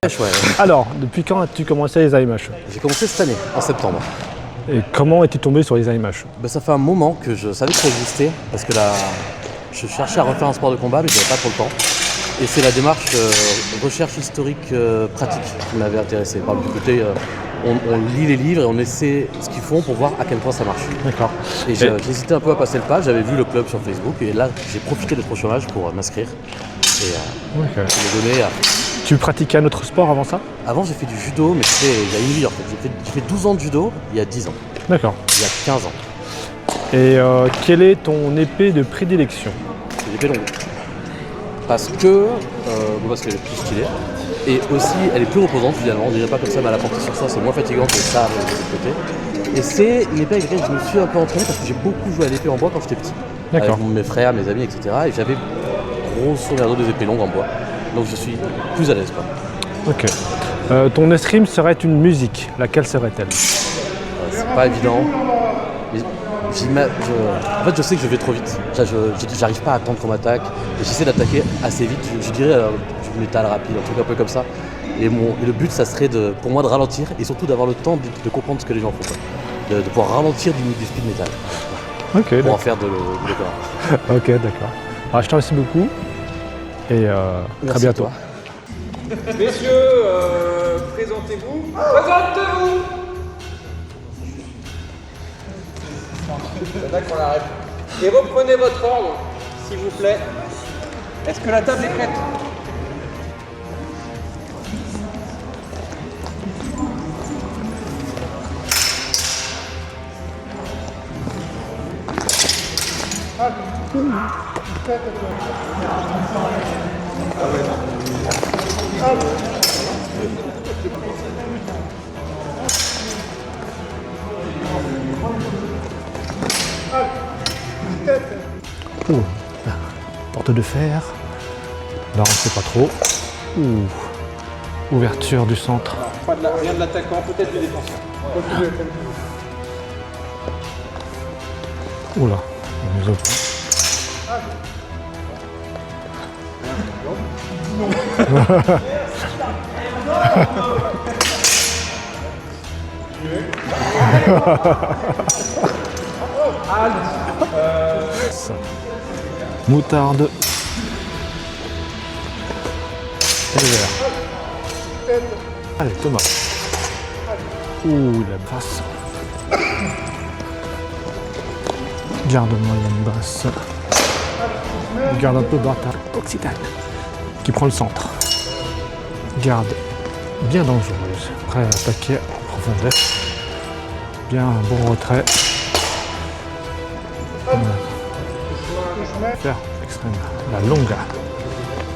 Ouais. Alors, depuis quand as-tu commencé les AMH? J'ai commencé cette année, en septembre. Et comment es-tu tombé sur les AMH? Ça fait un moment que je savais que ça existait, parce que là, je cherchais à refaire un sport de combat, mais j'avais pas trop le temps. Et c'est la démarche recherche historique pratique qui m'avait intéressé. Par du côté, on lit les livres et on essaie ce qu'ils font pour voir à quel point ça marche. D'accord. Et j'hésitais un peu à passer le pas, j'avais vu le club sur Facebook, et là, j'ai profité d'être au chômage pour m'inscrire. Et Ok. me donner à... Tu pratiquais un autre sport avant ça? Avant, j'ai fait du judo, mais c'était il y a une vie en fait. J'ai fait 12 ans de judo il y a 10 ans, D'accord. il y a 15 ans. Et quelle est ton épée de prédilection? C'est l'épée longue. Parce qu'elle est plus stylée. Et aussi, elle est plus reposante finalement. On dirait pas comme ça, mais à la portée sur soi, c'est moins fatigant que ça de l'autre côté. Et c'est une épée avec laquelle je me suis un peu entraîné parce que j'ai beaucoup joué à l'épée en bois quand j'étais petit. D'accord. Avec mes frères, mes amis, etc. Et j'avais grosso merdo des épées longues en bois. Donc je suis plus à l'aise, quoi. Ok. Ton escrime serait une musique. Laquelle serait-elle? C'est pas évident. Mais en fait, je sais que je vais trop vite. J'arrive pas à attendre qu'on m'attaque. Et j'essaie d'attaquer assez vite. Je dirais du métal rapide, un truc un peu comme ça. Et le but, ça serait pour moi de ralentir et surtout d'avoir le temps de comprendre ce que les gens font. De pouvoir ralentir du speed metal. Ok. Pour en faire de l'écart. Ok, d'accord. Alors, je te remercie beaucoup. Et très bientôt. Messieurs, présentez-vous. Présentez-vous. C'est là qu'on l'arrête. Et reprenez votre ordre, s'il vous plaît. Est-ce que la table est prête? Ouh, porte de fer. Là, on ne sait pas trop. Ouh, ouverture du centre. Rien de l'attaquant, peut-être du défenseur. Oula, on nous ouvre. Moutarde. Et le vert. Allez, Thomas. Ouh, la basse. Garde moyenne basse. Garde un peu bâtard. Occitane. Qui prend le centre. Garde bien dangereuse. Prêt à attaquer en profondeur. Bien un bon retrait. Faire extrême. La longue.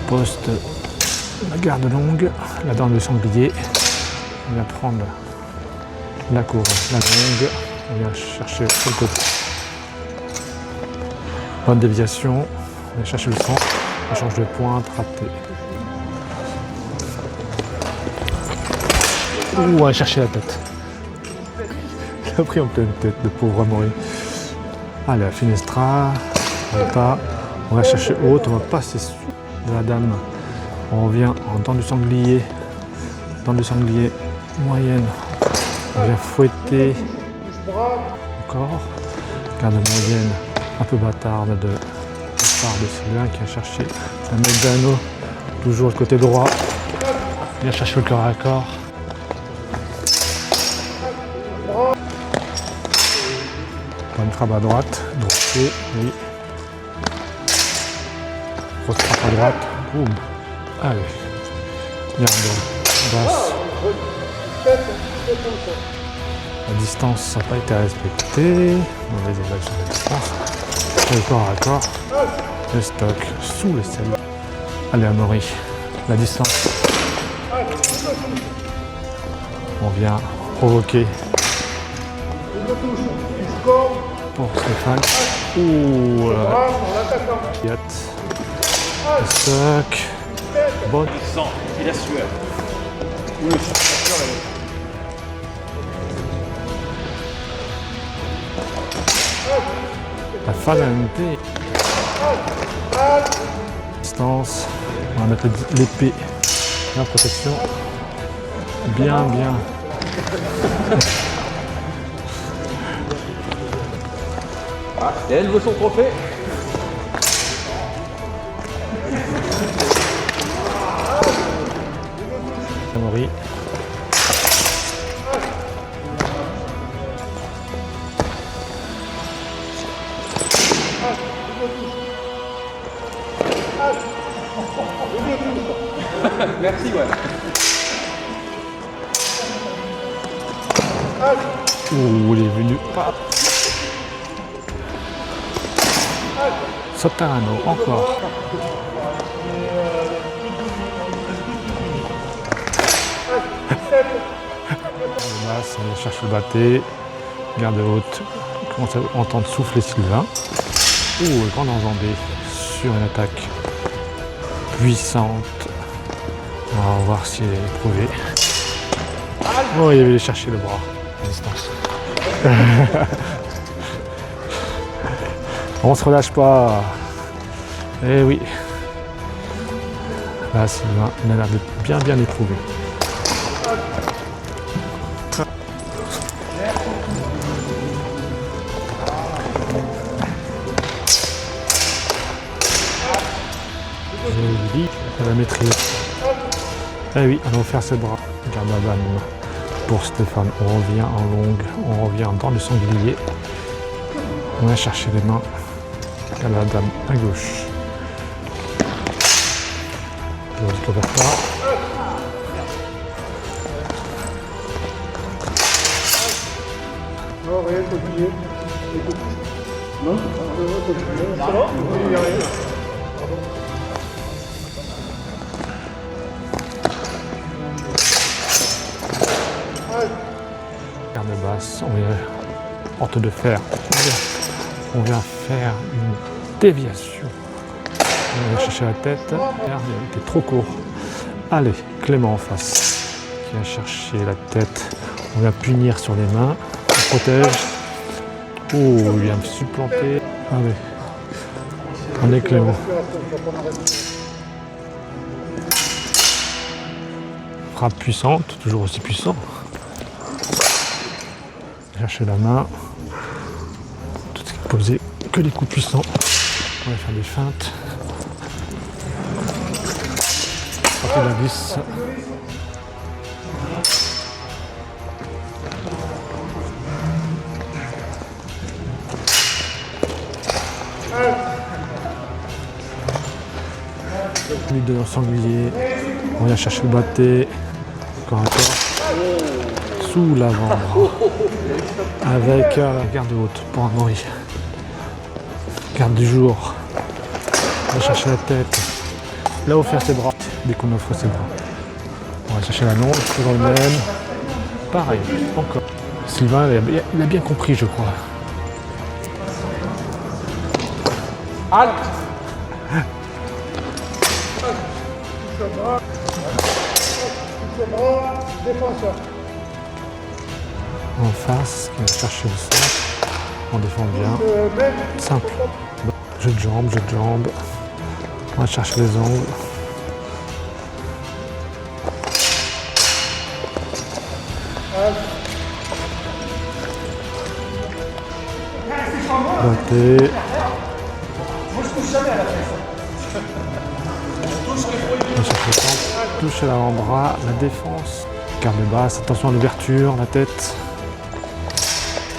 Poste. La garde longue. La dent de sanglier. On vient prendre la courbe. La longue. On vient chercher sur le côté. Bonne déviation. On vient chercher le centre. Échange de pointe. Raté. Ouh, on va chercher la tête. Il a pris en pleine tête, le pauvre Amaury. Allez, la Finestra. On va chercher haute, on va passer sous de la dame. On revient en dent du sanglier. Dent du sanglier moyenne. On vient fouetter. Encore. Garde moyenne, un peu bâtarde de part de Sylvain qui a cherché la Mezzano. Toujours le côté droit. Vient chercher le corps à corps. Bonne frappe à droite, droitier, oui. Grosse frappe à droite, boum. Allez. Garde basse. La distance n'a pas été respectée. Mauvaise évaluation de la distance. Le corps à corps. Le stock sous le sel. Allez, Amaury. La distance. On vient provoquer. Pour Stéphane. Ouh, Yacht. Le stock. Bonne. Et la sueur. La Falante. Distance. On va mettre l'épée. La protection. Bien, bien. Ah, et elle veut son trophée. Amaury. Merci, ouais. Ouh, il est venu. Sottarano, encore. On vient chercher le batté. Garde haute. On commence à entendre souffler Sylvain. Ouh, grande enjambée sur une attaque puissante. On va voir si elle est éprouvée. Oh, il est allé chercher le bras à distance. On se relâche pas. Eh oui. Là, Sylvain, il a l'air de bien éprouvé. Joli, à la maîtrise. Eh oui, on va faire ses bras. Garde la dame pour Stéphane. On revient en longue, on revient dans le sanglier. On va chercher les mains. Garde la dame à gauche. Joli couverture. Garde basse, on vient porte de fer. On vient faire une déviation. On va chercher la tête. Il était trop court. Allez, Clément en face. Qui vient chercher la tête. On va punir sur les mains. On protège. Oh, il vient me supplanter. Allez. On est Clément. Frappe puissante, toujours aussi puissant. Chercher la main. Tout ce qui est posé, que des coups puissants. On va faire des feintes. Sortez la vis. Lui de sanglier. On vient chercher le batté. Encore un corps. Sous l'avant-bras. Avec la garde haute pour Amaury. Garde du jour. On va chercher la tête. Là où faire ses bras. Dès qu'on offre ses bras. On va chercher la longe, toujours le même. Pareil, encore. Sylvain, il a bien compris, je crois. Halte. En face, qui va chercher le centre. On défend bien. Simple. Jeu de jambes, jeu de jambes. On va chercher les angles. Batté. On cherche le centre. Touche à l'avant-bras, la défense. Garde basse, attention à l'ouverture, la tête.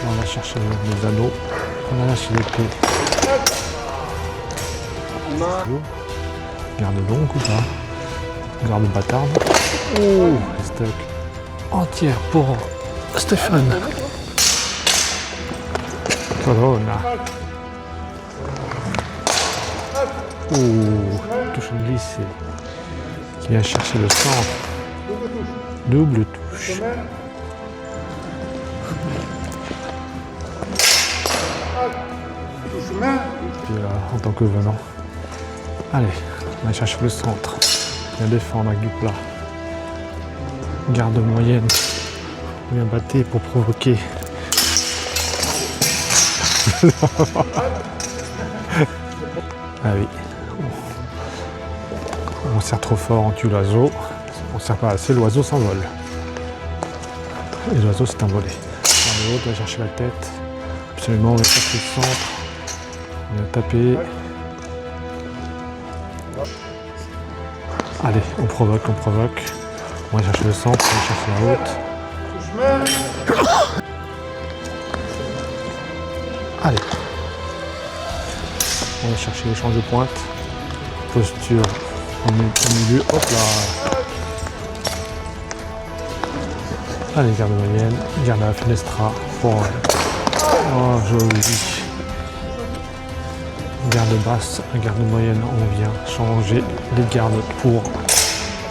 Là, on va chercher les anneaux. On va lâcher l'épée. Garde longue ou pas? Garde bâtarde. Oh, stock. Entière pour Stéphane. Corona. Oh, touche glissée. Qui vient chercher le centre. Double touche. Puis là, en tant que venant. Allez, on va chercher le centre. Bien défendre avec du plat. Garde moyenne. Bien batté pour provoquer. Ah oui. On serre trop fort, on tue l'oiseau. On serre pas assez, l'oiseau s'envole. Et l'oiseau s'est envolé. Garde haute, on va chercher la tête. Absolument, on va chercher le centre. On va taper. Allez, on provoque. On va chercher le centre, on va chercher la haute. Allez. On va chercher l'échange de pointe. Posture au milieu. Hop là. Allez, garde moyenne. Garde la fenestra. Pour... Oh, joli. Garde basse, garde moyenne. On vient changer les gardes pour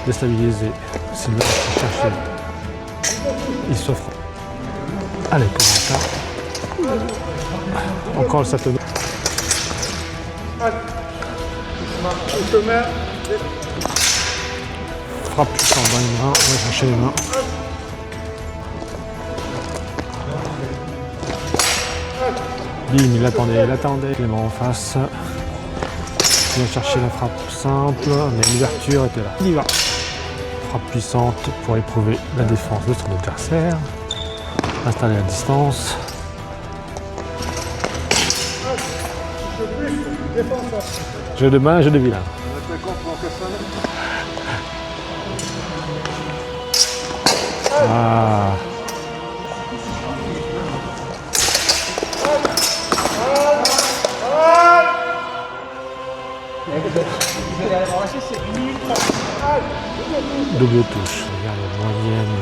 déstabiliser. S'il veut chercher, il s'offre. Allez, pour ça. Encore le satin. Frappe puissant dans les mains, on va chercher les mains. Bim, il attendait, les mains en face. Il va chercher la frappe simple, mais l'ouverture était là. Il y va. Frappe puissante pour éprouver la défense de son adversaire. Installer la distance. Jeu de main, jeu de vilain. Ah. Double touche. Regarde la moyenne.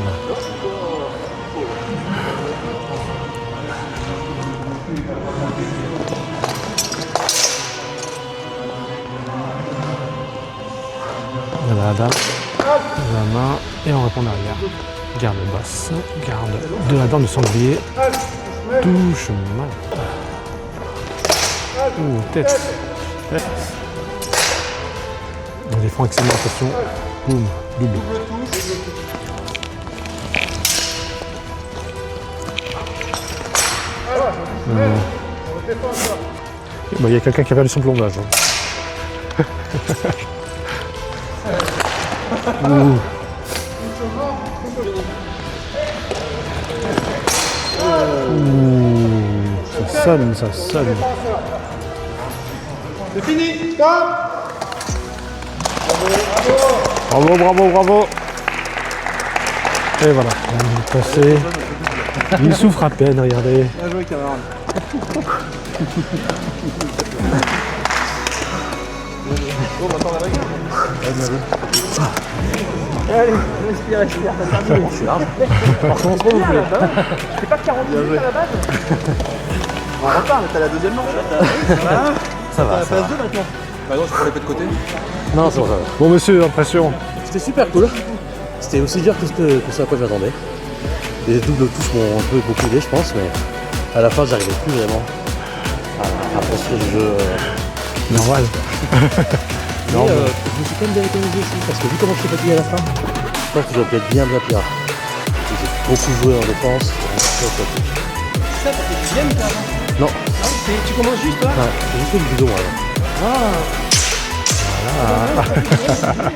La dame, la main et on répond derrière. Garde basse, garde de la dame de sanglier. Touche main. Tête. On défend accélération. Boum, double. Il y a quelqu'un qui a perdu son plombage. Ça sonne. C'est fini, stop. Bravo. Et voilà, on est passé. Il souffre à peine, regardez. Bien joué, camarade. Bon, on attend la bagarre. Allez, respire, t'as terminé. C'est large. Par contre, vous voulez. C'est pas 40 minutes à la base. On repart, mais t'as la deuxième manche. Ça va. T'as la phase 2 maintenant. Bah non, je prends les de côté. Non, c'est bon, ça va. Bon monsieur, impression. C'était super cool. C'était aussi dur que ce à quoi je m'attendais. Les doubles touches m'ont un peu beaucoup aidé, je pense, mais à la fin, j'arrivais plus vraiment à construire le jeu. Normal. Mais je me suis quand même bien économisé aussi, parce que vu comment je suis fatigué à la fin, je pense que j'aurais pu être bien plus rapide. J'ai beaucoup joué en défense. Ça, t'as fait du game, toi, avant? Non, Tu commences juste, toi? j'ai juste fait du judo moi. Ah. Voilà.